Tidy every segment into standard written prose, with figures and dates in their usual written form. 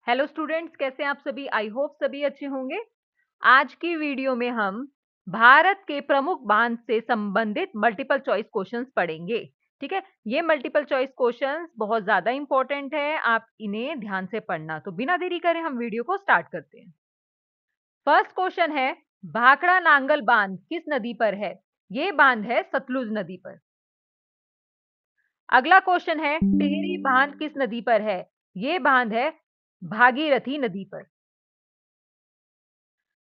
Hello students, कैसे हैं आप सभी। आई होप सभी अच्छे होंगे। आज की वीडियो में हम भारत के प्रमुख बांध से संबंधित मल्टीपल चॉइस क्वेश्चंस पढ़ेंगे। ठीक है, ये मल्टीपल चॉइस क्वेश्चंस बहुत ज्यादा इंपॉर्टेंट है, आप इन्हें ध्यान से पढ़ना। तो बिना देरी करें हम वीडियो को स्टार्ट करते हैं। फर्स्ट क्वेश्चन है, भाखड़ा नांगल बांध किस नदी पर है? ये बांध है सतलुज नदी पर। अगला क्वेश्चन है, टिहरी बांध किस नदी पर है? ये बांध है भागीरथी नदी पर।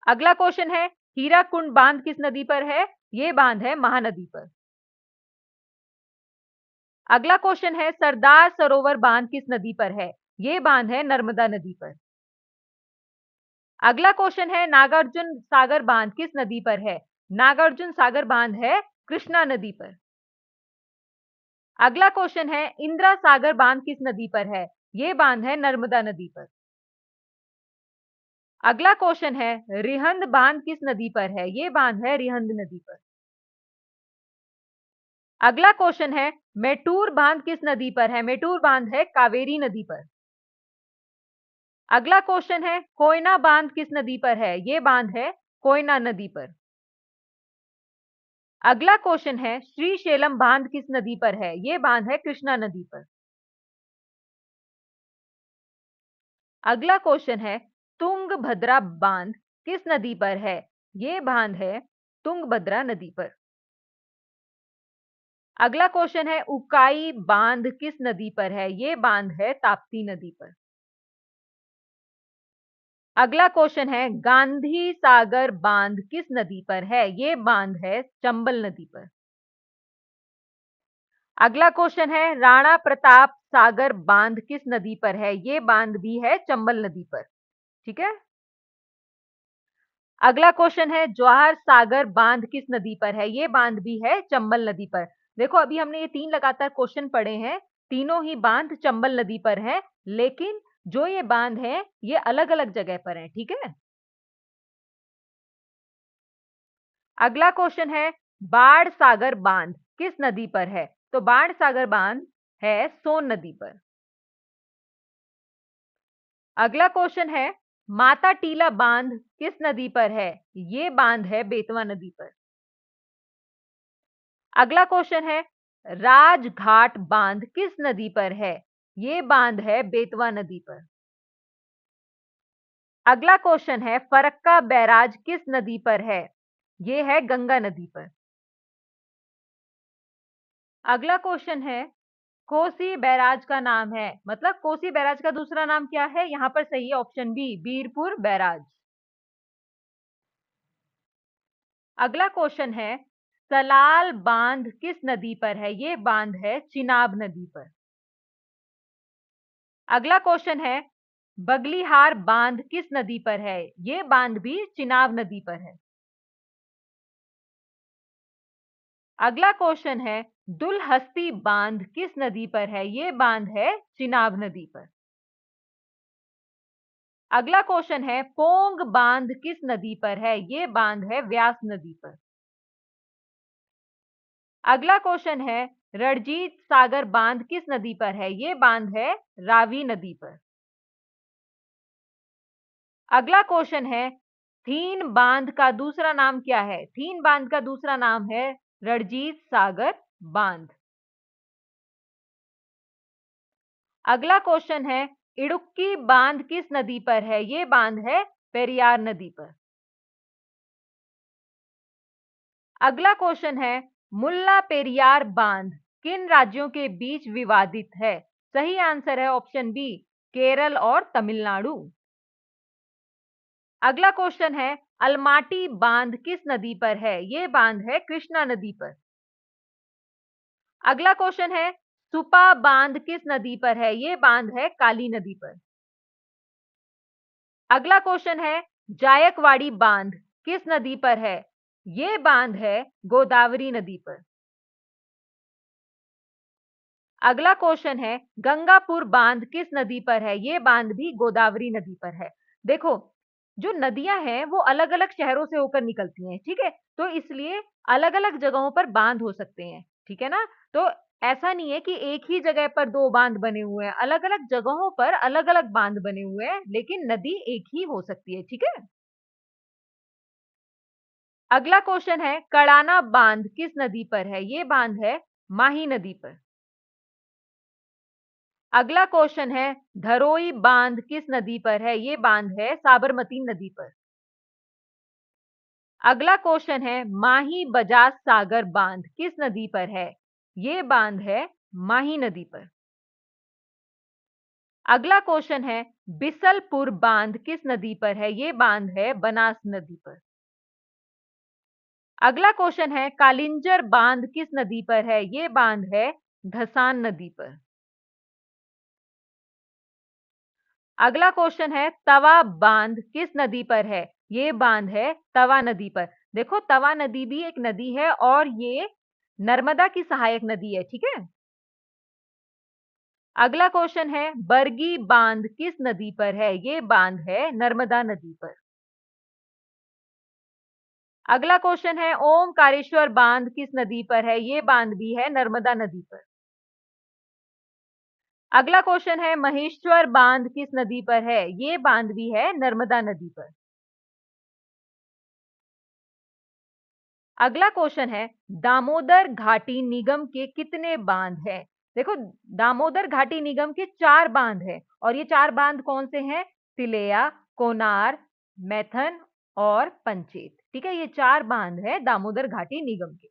अगला क्वेश्चन है, हीराकुंड बांध किस नदी पर है? ये बांध है महानदी पर। अगला क्वेश्चन है, सरदार सरोवर बांध किस नदी पर है? ये बांध है नर्मदा नदी पर। अगला क्वेश्चन है, नागार्जुन सागर बांध किस नदी पर है? नागार्जुन सागर बांध है कृष्णा नदी पर। अगला क्वेश्चन है, इंदिरा सागर बांध किस नदी पर है? ये बांध है नर्मदा नदी पर। अगला क्वेश्चन है, रिहंद बांध किस नदी पर है? ये बांध है रिहंद नदी पर। अगला क्वेश्चन है, मेटूर बांध किस नदी पर है? मेटूर बांध है कावेरी नदी पर। अगला क्वेश्चन है, कोयना बांध किस नदी पर है? ये बांध है कोयना नदी पर। अगला क्वेश्चन है, श्रीशैलम बांध किस नदी पर है? ये बांध है कृष्णा नदी पर। अगला क्वेश्चन है, तुंगभद्रा बांध किस नदी पर है? ये बांध है तुंगभद्रा नदी पर। अगला क्वेश्चन है, उकाई बांध किस नदी पर है? ये बांध है ताप्ती नदी पर। अगला क्वेश्चन है, गांधी सागर बांध किस नदी पर है? ये बांध है चंबल नदी पर। अगला क्वेश्चन है, राणा प्रताप सागर बांध किस नदी पर है? ये बांध भी है चंबल नदी पर। ठीक है। अगला क्वेश्चन है, जवाहर सागर बांध किस नदी पर है? ये बांध भी है चंबल नदी पर। देखो, अभी हमने ये 3 लगातार क्वेश्चन पढ़े हैं, तीनों ही बांध चंबल नदी पर है, लेकिन जो ये बांध है ये अलग अलग जगह पर है। ठीक है। अगला क्वेश्चन है, बाढ़ सागर बांध किस नदी पर है? तो बाढ़ सागर बांध है सोन नदी पर। अगला क्वेश्चन है, माता टीला बांध किस नदी पर है? ये बांध है बेतवा नदी पर। अगला क्वेश्चन है, राजघाट बांध किस नदी पर है? ये बांध है बेतवा नदी पर। अगला क्वेश्चन है, फरक्का बैराज किस नदी पर है? ये है गंगा नदी पर। अगला क्वेश्चन है, कोसी बैराज का नाम है, मतलब कोसी बैराज का दूसरा नाम क्या है? यहां पर सही है ऑप्शन बी, बीरपुर बैराज। अगला क्वेश्चन है, सलाल बांध किस नदी पर है? ये बांध है चिनाब नदी पर। अगला क्वेश्चन है, बगलीहार बांध किस नदी पर है? ये बांध भी चिनाब नदी पर है। अगला क्वेश्चन है, दुलहस्ती बांध किस नदी पर है? ये बांध है चिनाब नदी पर। अगला क्वेश्चन है, पोंग बांध किस नदी पर है? ये बांध है व्यास नदी पर। अगला क्वेश्चन है, रणजीत सागर बांध किस नदी पर है? ये बांध है रावी नदी पर। अगला क्वेश्चन है, थीन बांध का दूसरा नाम क्या है? थीन बांध का दूसरा नाम है रणजीत सागर बांध। अगला क्वेश्चन है, इडुक्की बांध किस नदी पर है? ये बांध है पेरियार नदी पर। अगला क्वेश्चन है, मुल्ला पेरियार बांध किन राज्यों के बीच विवादित है? सही आंसर है ऑप्शन बी, केरल और तमिलनाडु। अगला क्वेश्चन है, अलमाटी बांध किस नदी पर है? ये बांध है कृष्णा नदी पर। अगला क्वेश्चन है, सुपा बांध किस नदी पर है? ये बांध है काली नदी पर। अगला क्वेश्चन है, जायकवाड़ी बांध किस नदी पर है? ये बांध है गोदावरी नदी पर। अगला क्वेश्चन है, गंगापुर बांध किस नदी पर है? ये बांध भी गोदावरी नदी पर है। देखो, जो नदियां हैं वो अलग अलग शहरों से होकर निकलती हैं। ठीक है, तो इसलिए अलग अलग जगहों पर बांध हो सकते हैं। ठीक है ना। तो ऐसा नहीं है कि एक ही जगह पर दो बांध बने हुए हैं, अलग अलग जगहों पर अलग अलग बांध बने हुए हैं, लेकिन नदी एक ही हो सकती है। ठीक है, अगला क्वेश्चन है, कड़ाना बांध किस नदी पर है? ये बांध है माही नदी पर। अगला क्वेश्चन है, धरोई बांध किस नदी पर है? ये बांध है साबरमती नदी पर। अगला क्वेश्चन है, माही बजाज सागर बांध किस नदी पर है? ये बांध है माही नदी पर। अगला क्वेश्चन है, बिसलपुर बांध किस नदी पर है? ये बांध है बनास नदी पर। अगला क्वेश्चन है, कालिंजर बांध किस नदी पर है? ये बांध है धसान नदी पर। अगला क्वेश्चन है, तवा बांध किस नदी पर है? ये बांध है तवा नदी पर। देखो, तवा नदी भी एक नदी है और ये नर्मदा की सहायक नदी है। ठीक है, अगला क्वेश्चन है, बरगी बांध किस नदी पर है? ये बांध है नर्मदा नदी पर। अगला क्वेश्चन है, ओमकारेश्वर बांध किस नदी पर है? ये बांध भी है नर्मदा नदी पर। अगला क्वेश्चन है, महेश्वर बांध किस नदी पर है? ये बांध भी है नर्मदा नदी पर। अगला क्वेश्चन है, दामोदर घाटी निगम के कितने बांध हैं? देखो, दामोदर घाटी निगम के 4 बांध हैं और ये 4 बांध कौन से हैं? तिलैया, कोनार, मैथन और पंचेत। ठीक है, ये 4 बांध हैं दामोदर घाटी निगम के।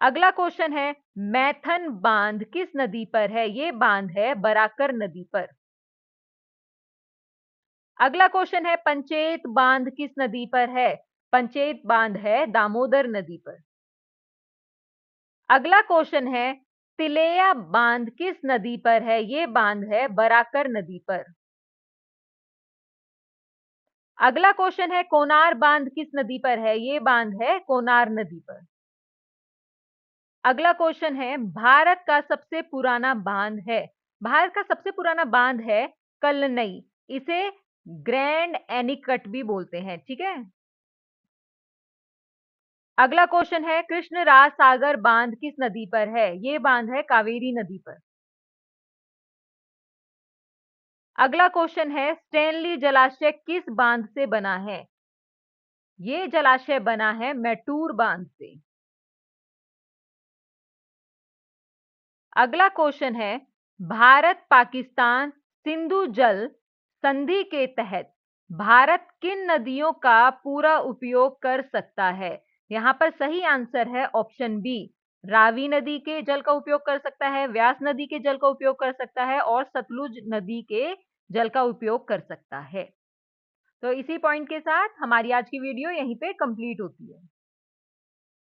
अगला क्वेश्चन है, मैथन बांध किस नदी पर है? ये बांध है बराकर नदी पर। अगला क्वेश्चन है, पंचेत बांध किस नदी पर है? पंचेत बांध है दामोदर नदी पर। अगला क्वेश्चन है, तिलैया बांध किस नदी पर है? ये बांध है बराकर नदी पर। अगला क्वेश्चन है, कोनार बांध किस नदी पर है? ये बांध है कोनार नदी पर। अगला क्वेश्चन है, भारत का सबसे पुराना बांध है। भारत का सबसे पुराना बांध है कल्लनई। इसे ग्रैंड एनीकट भी बोलते हैं। ठीक है, अगला क्वेश्चन है, कृष्णराज सागर बांध किस नदी पर है? ये बांध है कावेरी नदी पर। अगला क्वेश्चन है, स्टैनली जलाशय किस बांध से बना है? ये जलाशय बना है मैटूर बांध से। अगला क्वेश्चन है, भारत पाकिस्तान सिंधु जल संधि के तहत भारत किन नदियों का पूरा उपयोग कर सकता है? यहां पर सही आंसर है ऑप्शन बी। रावी नदी के जल का उपयोग कर सकता है, व्यास नदी के जल का उपयोग कर सकता है और सतलुज नदी के जल का उपयोग कर सकता है। तो इसी पॉइंट के साथ हमारी आज की वीडियो यहीं पे कंप्लीट होती है।